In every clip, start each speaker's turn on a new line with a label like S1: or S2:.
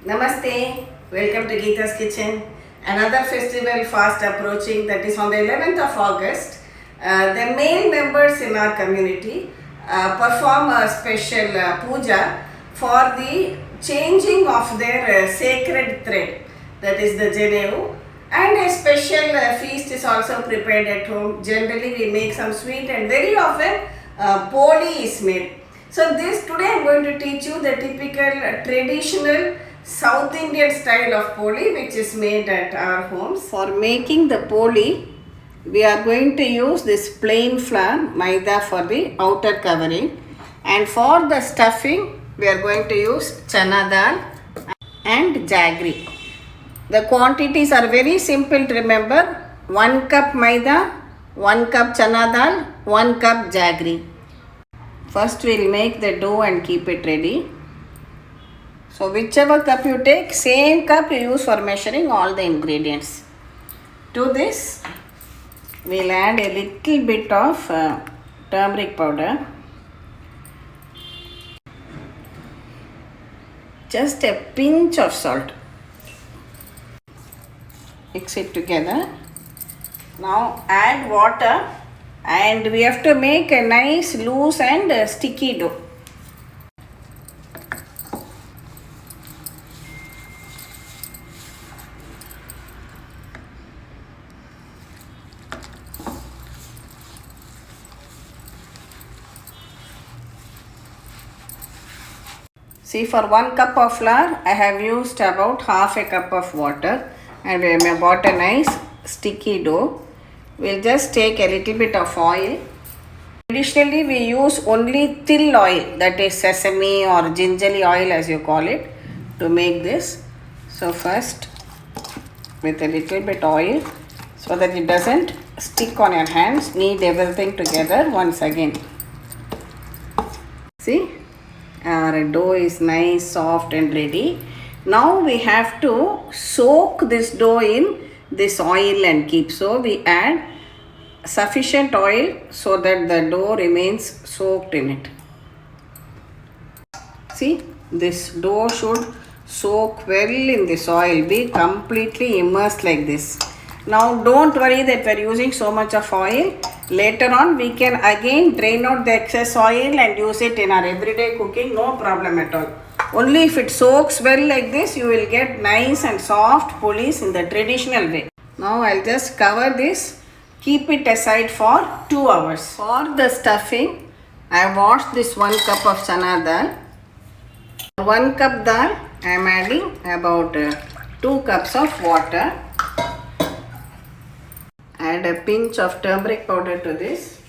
S1: Namaste, welcome to Gita's Kitchen. Another festival fast approaching, that is on the 11th of August. The male members in our community perform a special puja for the changing of their sacred thread, that is the Janevu. And a special feast is also prepared at home. Generally we make some sweet and very often Poli is made. So today I am going to teach you the typical traditional South Indian style of Poli which is made at our homes. For making the Poli, we are going to use this plain flour maida for the outer covering, and for the stuffing we are going to use Channa dal and Jaggery. The quantities are very simple to remember. 1 cup maida, 1 cup Channa dal, 1 cup Jaggery. First we will make the dough and keep it ready. So whichever cup you take, same cup you use for measuring all the ingredients. To this we will add a little bit of turmeric powder. Just a pinch of salt. Mix it together. Now add water and we have to make a nice loose and sticky dough. See, for 1 cup of flour, I have used about half a cup of water and we have got a nice sticky dough. We'll just take a little bit of oil. Traditionally, we use only till oil, that is sesame or gingerly oil as you call it, to make this. So first, with a little bit oil, so that it doesn't stick on your hands, knead everything together once again. See? Our dough is nice, soft and ready. Now we have to soak this dough in this oil and keep. So we add sufficient oil so that the dough remains soaked in it. See, this dough should soak well in this oil, be completely immersed like this. Now don't worry that we are using so much of oil. Later on we can again drain out the excess oil and use it in our everyday cooking, no problem at all. Only if it soaks well like this, you will get nice and soft polis in the traditional way. Now I'll just cover this, keep it aside for 2 hours. For the stuffing, I washed this 1 cup of chana dal. For 1 cup dal, I am adding about 2 cups of water. Add a pinch of turmeric powder to this.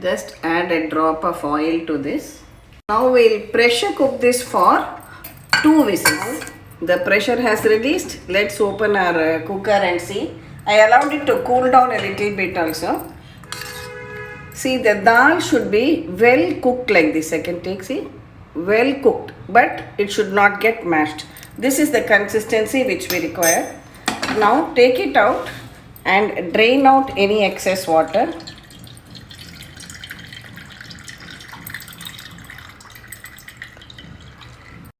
S1: Just add a drop of oil to this. Now we will pressure cook this for 2 whistles. The pressure has released. Let's open our cooker and see. I allowed it to cool down a little bit also. See, the dal should be well cooked like this. I can take, see, well cooked, but it should not get mashed. This is the consistency which we require. Now take it out and drain out any excess water.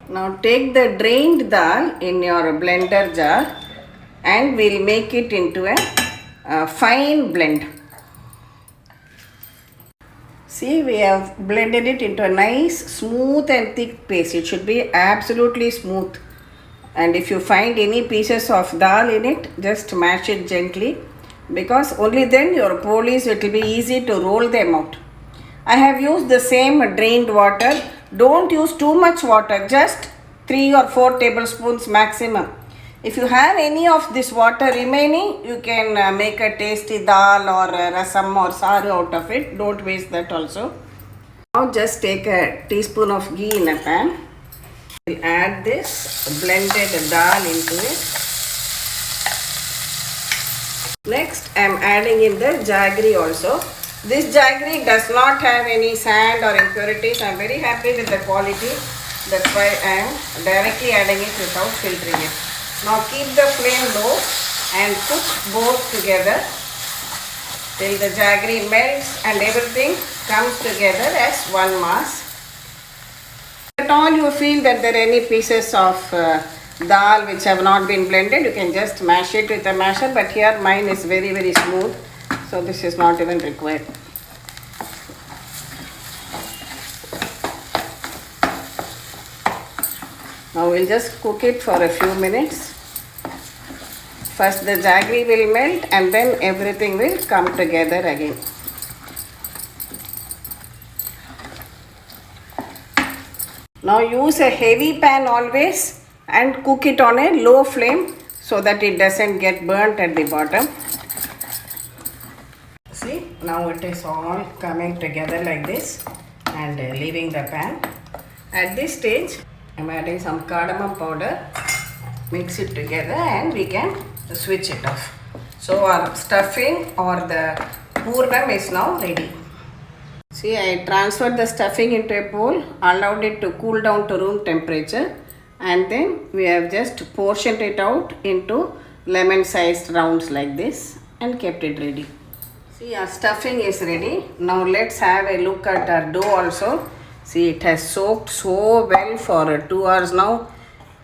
S1: Now take the drained dal in your blender jar and we'll make it into a fine blend. See, we have blended it into a nice smooth and thick paste. It should be absolutely smooth. And if you find any pieces of dal in it, just mash it gently, because only then your polis, it will be easy to roll them out. I have used the same drained water. Don't use too much water, just 3 or 4 tablespoons maximum. If you have any of this water remaining, you can make a tasty dal or rasam or saru out of it. Don't waste that also. Now just take a teaspoon of ghee in a pan. We'll add this blended dal into it. Next, I am adding in the Jaggery also. This Jaggery does not have any sand or impurities. I am very happy with the quality. That's why I am directly adding it without filtering it. Now keep the flame low and cook both together till the Jaggery melts and everything comes together as one mass. At all you feel that there are any pieces of dal which have not been blended, you can just mash it with a masher, but here mine is very smooth, so this is not even required. Now we'll just cook it for a few minutes. First the jaggery will melt and then everything will come together again. Now use a heavy pan always and cook it on a low flame so that it doesn't get burnt at the bottom. See, now it is all coming together like this and leaving the pan. At this stage, I am adding some cardamom powder. Mix it together and we can switch it off. So our stuffing or the purnam is now ready. See, I transferred the stuffing into a bowl, allowed it to cool down to room temperature, and then we have just portioned it out into lemon sized rounds like this and kept it ready. See, our stuffing is ready. Now let's have a look at our dough also. See, it has soaked so well for 2 hours now.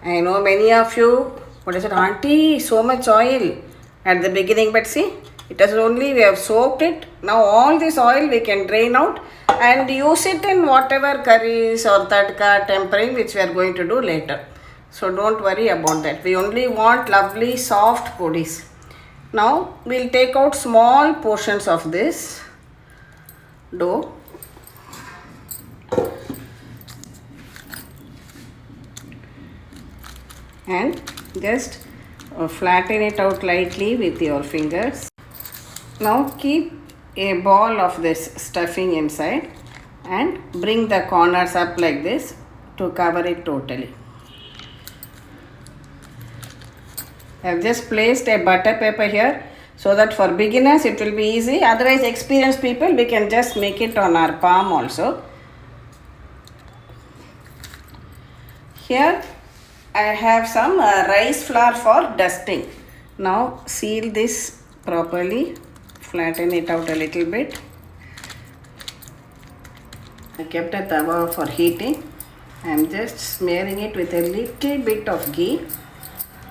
S1: I know many of you, what is it, auntie, so much oil at the beginning, but see, it has only, we have soaked it. Now all this oil we can drain out and use it in whatever curries or tadka, tempering which we are going to do later. So don't worry about that. We only want lovely soft polis. Now we'll take out small portions of this dough. And just flatten it out lightly with your fingers. Now keep a ball of this stuffing inside and bring the corners up like this to cover it totally. I have just placed a butter paper here so that for beginners it will be easy. Otherwise, experienced people, we can just make it on our palm also. Here I have some rice flour for dusting. Now seal this properly, flatten it out a little bit. I kept a tawa for heating. I am just smearing it with a little bit of ghee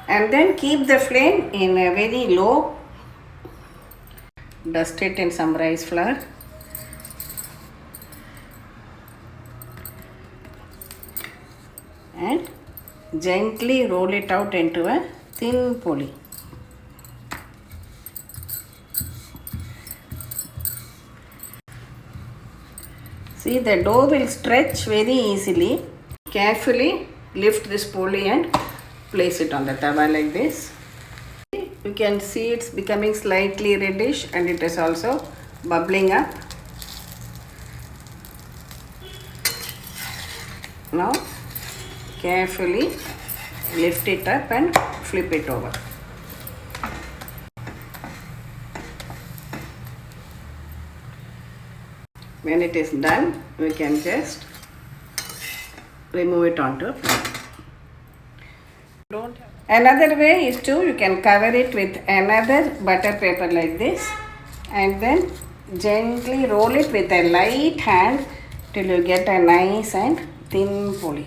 S1: and then keep the flame in a very low. Dust it in some rice flour. And gently roll it out into a thin poli. See, the dough will stretch very easily. Carefully lift this poli and place it on the tawa like this. You can see it's becoming slightly reddish and it is also bubbling up. Now carefully lift it up and flip it over. When it is done, we can just remove it onto a plate. Another way is to, you can cover it with another butter paper like this and then gently roll it with a light hand till you get a nice and thin poli.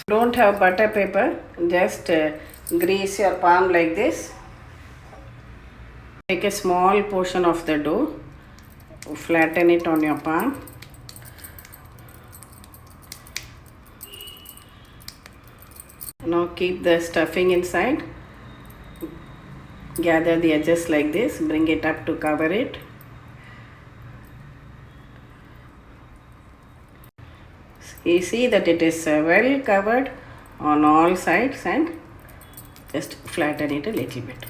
S1: Don't have butter paper, just grease your palm like this. Take a small portion of the dough, flatten it on your palm. Now keep the stuffing inside. Gather the edges like this, bring it up to cover it. You see that it is well covered on all sides and just flatten it a little bit.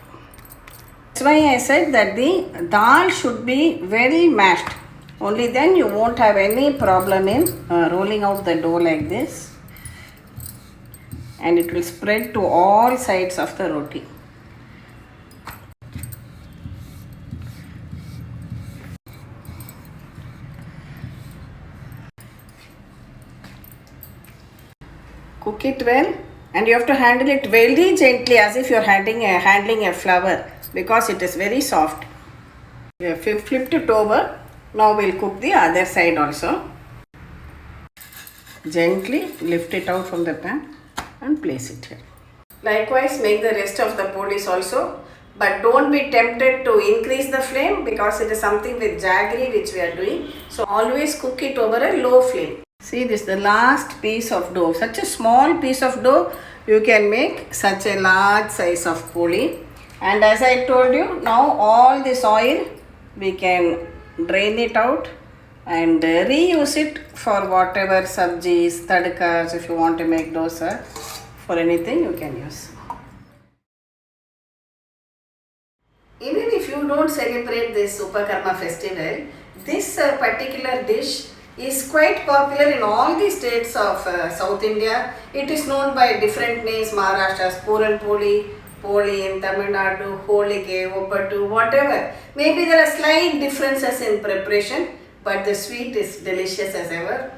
S1: That's why I said that the dal should be well mashed. Only then you won't have any problem in rolling out the dough like this. And it will spread to all sides of the roti. Cook it well, and you have to handle it very gently as if you are handling a flower, because it is very soft. We have flipped it over. Now we'll cook the other side also. Gently lift it out from the pan and place it here. Likewise, make the rest of the polis also, but don't be tempted to increase the flame because it is something with jaggery which we are doing. So always cook it over a low flame. See, this is the last piece of dough. Such a small piece of dough, you can make such a large size of poli. And as I told you, now all this oil we can drain it out and reuse it for whatever sabjis, tadkas. If you want to make dosa, for anything you can use. Even if you don't celebrate this Upakarma festival, this particular dish is quite popular in all the states of South India. It is known by different names: Maharashtra's Puran Poli, Poli in Tamil Nadu, Holige, Oppattu, whatever. Maybe there are slight differences in preparation, but the sweet is delicious as ever.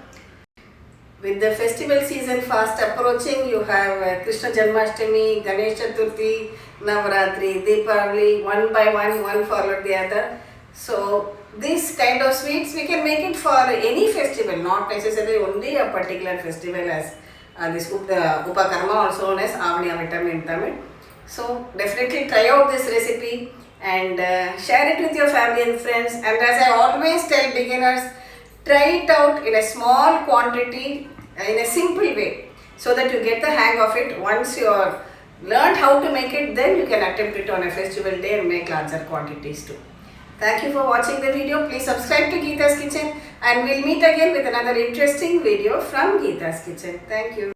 S1: With the festival season fast approaching, you have Krishna Janmashtami, Ganesh Chaturthi, Navaratri, Deepavali, one by one followed the other. So this kind of sweets we can make it for any festival, not necessarily only a particular festival, as this Upakarma, also known as Avani Avitam in Tamil. So definitely try out this recipe and share it with your family and friends. And as I always tell beginners, try it out in a small quantity, in a simple way, so that you get the hang of it. Once you are learned how to make it, then you can attempt it on a festival day and make larger quantities too. Thank you for watching the video. Please subscribe to Gita's Kitchen, and we'll meet again with another interesting video from Gita's Kitchen. Thank you.